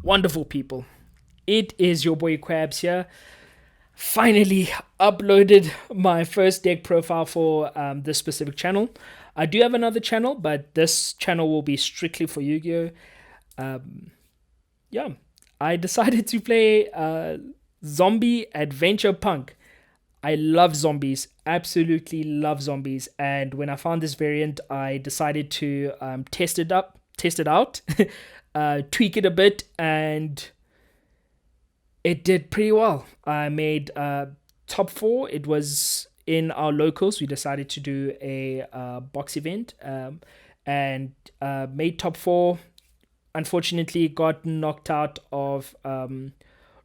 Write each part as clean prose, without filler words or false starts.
Wonderful people. It is your boy Quabs here. Finally uploaded my first deck profile for this specific channel. I do have another channel, but this channel will be strictly for Yu-Gi-Oh! Yeah, I decided to play Zombie Adventure Punk. I love zombies, absolutely love zombies. And when I found this variant, I decided to test it out, tweak it a bit, and it did pretty well. I made top four. It was in our locals. We decided to do a box event and made top four. Unfortunately, got knocked out of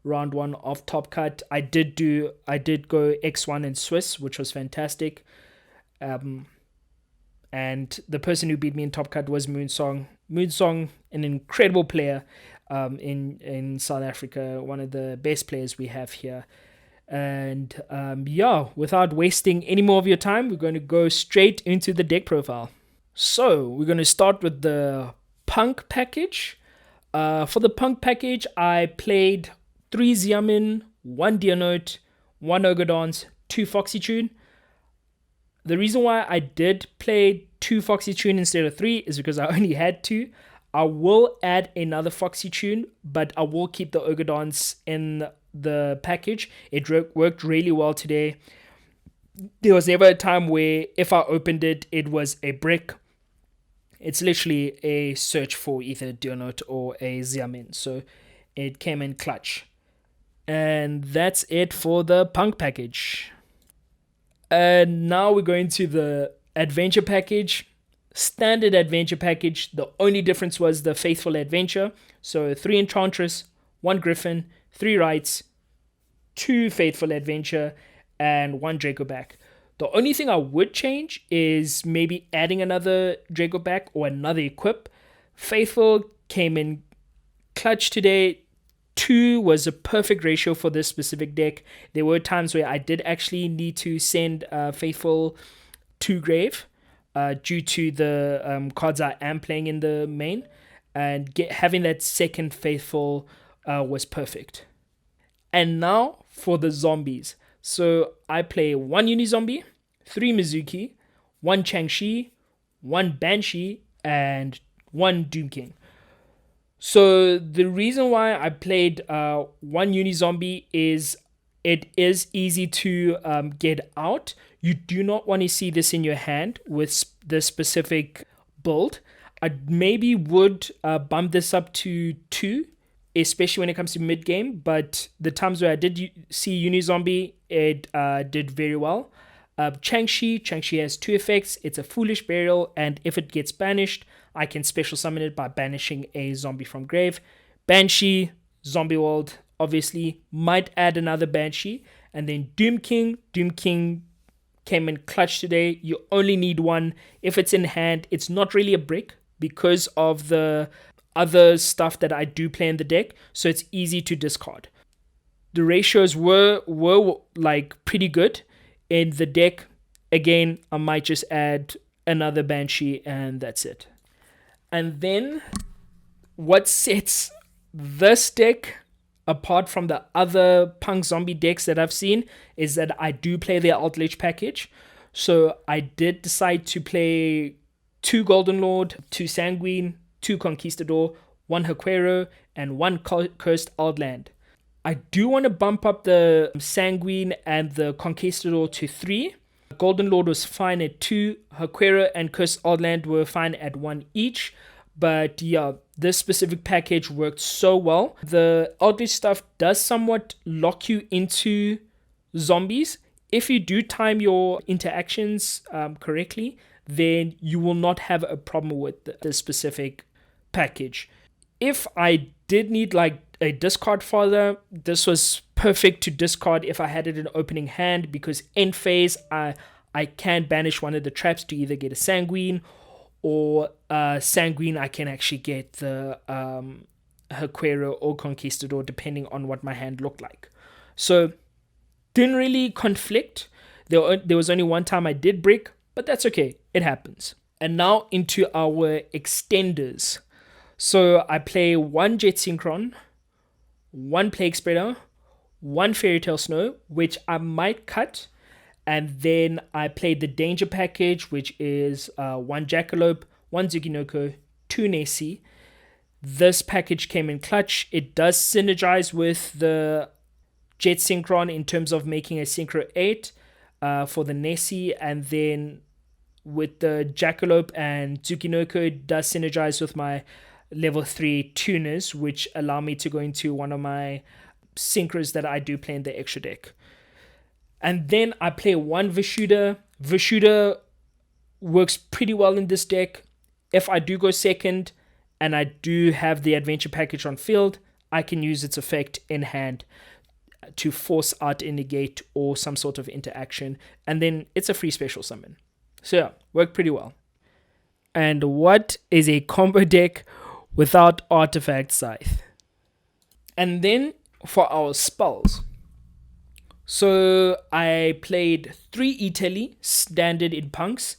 round one of Top Cut. I did go X1 in Swiss, which was fantastic. And the person who beat me in Top Cut was Moonsong. Moonsong, an incredible player in South Africa, one of the best players we have here. And without wasting any more of your time, we're going to go straight into the deck profile. So we're going to start with the Punk package. For the Punk package, I played 3 Xiamin, 1 Deonote, 1 Ogodons, 2 Foxy Tune. The reason why I did play 2 Foxy Tune instead of 3 is because I only had 2. I will add another Foxy Tune, but I will keep the Ogodons in the package. It worked really well today. There was never a time where if I opened it, it was a brick. It's literally a search for either Deonote or a Xiamin. So it came in clutch. And that's it for the Punk package. And now we're going to the Adventure package. Standard Adventure package. The only difference was the Faithful Adventure. So 3 Enchantress, 1 Griffin, 3 Rights, 2 Faithful Adventure, and 1 Draco back. The only thing I would change is maybe adding another Draco back or another equip. Faithful came in clutch today. 2 was a perfect ratio for this specific deck. There were times where I did actually need to send Faithful to grave due to the cards I am playing in the main. And having that second Faithful was perfect. And now for the zombies. So I play 1 Unizombie, 3 Mizuki, 1 Changshi, 1 Banshee, and 1 Doom King. So the reason why I played 1 Unizombie is it is easy to get out. You do not want to see this in your hand with the specific build. I maybe would bump this up to 2, especially when it comes to mid game. But the times where I did see Unizombie, it did very well. Changshi has 2 effects. It's a Foolish Burial, and if it gets banished, I can special summon it by banishing a zombie from grave. Banshee, Zombie World, obviously, might add another Banshee. And then Doom King came in clutch today. You only need 1. If it's in hand, it's not really a brick because of the other stuff that I do play in the deck, so it's easy to discard. The ratios were like pretty good in the deck. Again, I might just add another Banshee and that's it. And then what sets this deck apart from the other Punk Zombie decks that I've seen is that I do play their Altlich package. So I did decide to play 2 Golden Lord, 2 Sanguine, 2 Conquistador, 1 Haquero, and 1 Cursed Outland. I do want to bump up the Sanguine and the Conquistador to 3. Golden Lord was fine at 2. Haquero and Cursed Outland were fine at 1 each. But yeah, this specific package worked so well. The Outlich stuff does somewhat lock you into zombies. If you do time your interactions correctly, then you will not have a problem with the specific package. If I did need like a discard fodder, this was perfect to discard if I had it in opening hand, because end phase I can banish one of the traps to either get a Sanguine, or Sanguine I can actually get the Haquero or Conquistador depending on what my hand looked like. So didn't really conflict. There was only one time I did brick, but that's okay. It happens. And now into our extenders. So I play 1 Jet Synchron, one Plague Spreader, one Fairy Tale Snow, which I might cut. And then I played the Danger package, which is one Jackalope, one Zukinoko, two Nessie. This package came in clutch. It does synergize with the Jet Synchron in terms of making a Synchro 8 for the Nessie. And then with the Jackalope and Zukinoko, it does synergize with my level 3 tuners, which allow me to go into one of my synchros that I do play in the extra deck. And then I play one Vishuda. Vishuda works pretty well in this deck. If I do go second and I do have the adventure package on field, I can use its effect in hand to force out a negate or some sort of interaction. And then it's a free special summon. So yeah, worked pretty well. And what is a combo deck without Artifact Scythe? And then for our spells. So I played 3 Italy standard in punks,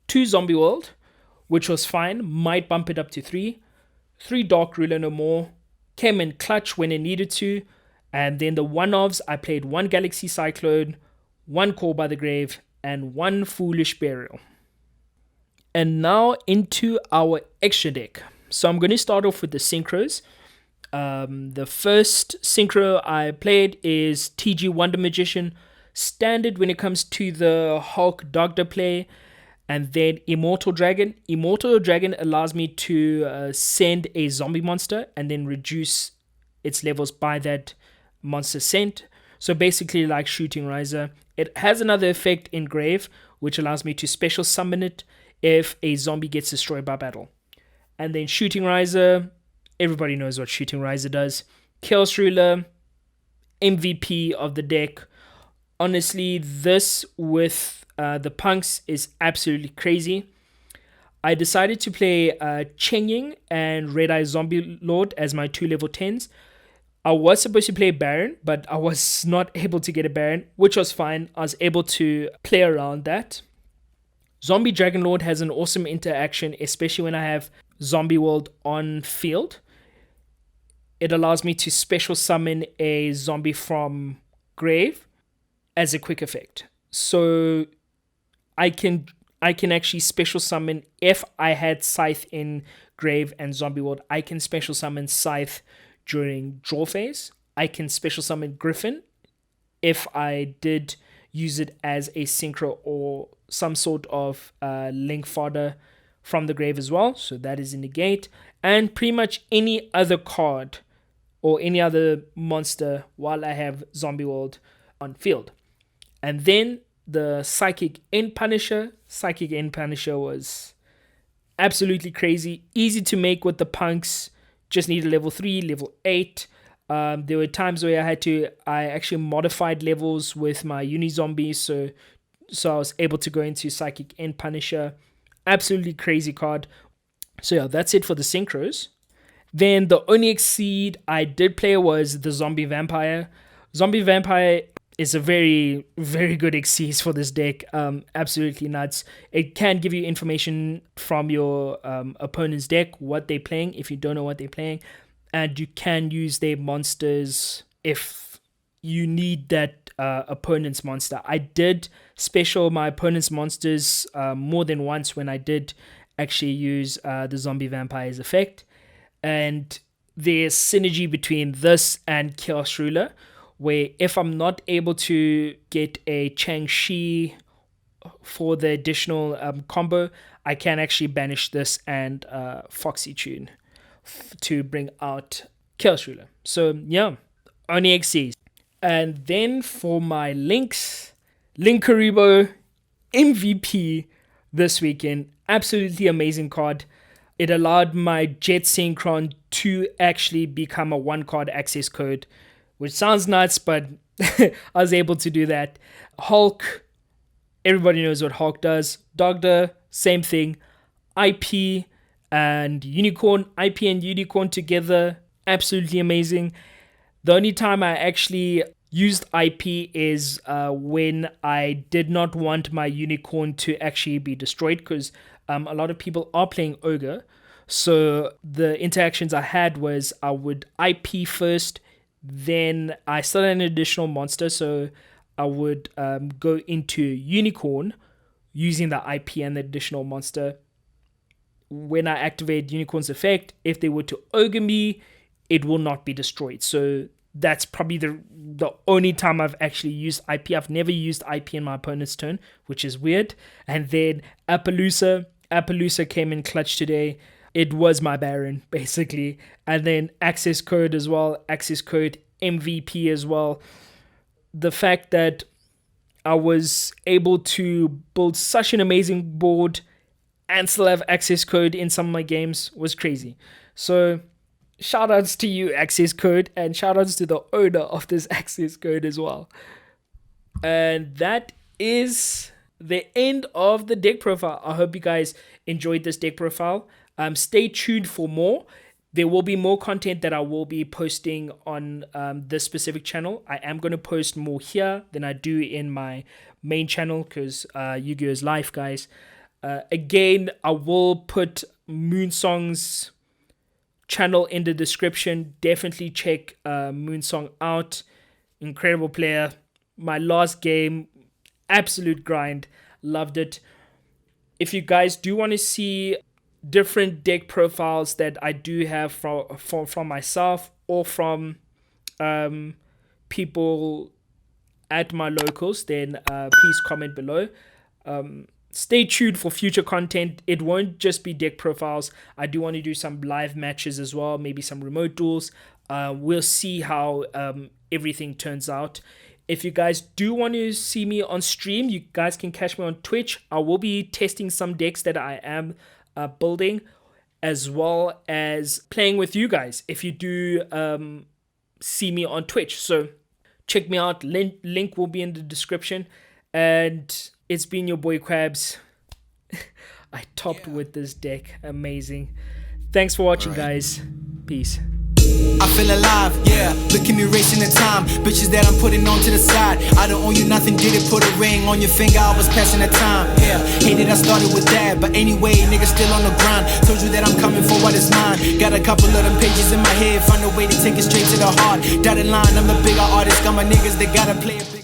2 Zombie World, which was fine, might bump it up to 3, 3 Dark Ruler no more, came in clutch when it needed to, and then the one-offs, I played 1 Galaxy Cyclone, 1 Call by the Grave, and 1 Foolish Burial. And now into our extra deck. So I'm going to start off with the synchros. The first synchro I played is TG Wonder Magician, standard when it comes to the Hulk Dogda play, and then Immortal Dragon. Immortal Dragon allows me to send a zombie monster and then reduce its levels by that monster sent. So basically like Shooting Riser. It has another effect in Grave, which allows me to special summon it if a zombie gets destroyed by battle. And then Shooting Riser, everybody knows what Shooting Riser does. Chaos Ruler, MVP of the deck. Honestly, this with the punks is absolutely crazy. I decided to play Cheng Ying and Red Eye Zombie Lord as my 2 level 10s. I was supposed to play Baron, but I was not able to get a Baron, which was fine. I was able to play around that. Zombie Dragon Lord has an awesome interaction, especially when I have Zombie World on field. It allows me to special summon a zombie from Grave as a quick effect. So I can actually special summon, if I had Scythe in Grave and Zombie World, I can special summon Scythe during draw phase. I can special summon Griffin if I did use it as a synchro or some sort of link fodder from the grave as well. So that is in the gate. And pretty much any other card or any other monster while I have Zombie World on field. And then the Psychic End Punisher. Psychic End Punisher was absolutely crazy. Easy to make with the punks. Just needed level 3, level 8. There were times where I actually modified levels with my Unizombies, so I was able to go into Psychic End Punisher. Absolutely crazy card. So yeah, that's it for the synchros. Then the only exceed I did play was the Zombie Vampire. Zombie Vampire is a very, very good exceed for this deck. Absolutely nuts. It can give you information from your opponent's deck, what they're playing, if you don't know what they're playing. And you can use their monsters if you need that opponent's monster. I did special my opponent's monsters more than once when I did actually use the Zombie Vampire's effect. And there's synergy between this and Chaos Ruler, where if I'm not able to get a Chang-Chi for the additional combo, I can actually banish this and Foxy Tune to bring out Chaos Ruler. So yeah, only XCs. And then for my links, Linkaribo MVP this weekend. Absolutely amazing card. It allowed my Jet Synchron to actually become a 1-card access code, which sounds nuts, but I was able to do that. Hulk, everybody knows what Hulk does. Dogda, same thing. IP and Unicorn, IP and Unicorn together, absolutely amazing. The only time I actually used IP is when I did not want my Unicorn to actually be destroyed, because a lot of people are playing Ogre. So the interactions I had was I would IP first, Then I still had an additional monster, so I would go into unicorn using the IP and the additional monster. When I activate unicorn's effect, if they were to ogre me, it will not be destroyed. So that's probably the only time I've actually used IP. I've never used IP in my opponent's turn, which is weird. And then Appaloosa came in clutch today. It was my Baron, basically. And then access code as well. Access code MVP as well. The fact that I was able to build such an amazing board and still have access code in some of my games was crazy. So shout outs to you, access code, and shout outs to the owner of this access code as well. And that is the end of the deck profile. I hope you guys enjoyed this deck profile. Stay tuned for more. There will be more content that I will be posting on this specific channel. I am going to post more here than I do in my main channel because Yu-Gi-Oh! Is life, guys. Again, I will put Moonsong's channel in the description. Definitely check Moonsong out. Incredible player. My last game, absolute grind. Loved it. If you guys do want to see different deck profiles that I do have from myself or from people at my locals, then please comment below. Stay tuned for future content. It won't just be deck profiles. I do want to do some live matches as well, maybe some remote duels. We'll see how everything turns out. If you guys do want to see me on stream, you guys can catch me on Twitch. I will be testing some decks that I am building, as well as playing with you guys if you do see me on Twitch. So check me out. Link will be in the description. And it's been your boy Krabs. I topped with this deck. Amazing. Thanks for watching, guys. Peace. I feel alive, yeah. Look at me racing the time. Bitches that I'm putting on to the side. I don't owe you nothing, did it? Put a ring on your finger, I was passing the time, yeah. Hated I started with that, but anyway, niggas still on the grind. Told you that I'm coming for what is mine. Got a couple of them pages in my head, find a way to take it straight to the heart. Dotted line, I'm a bigger artist. Got my niggas that gotta play a big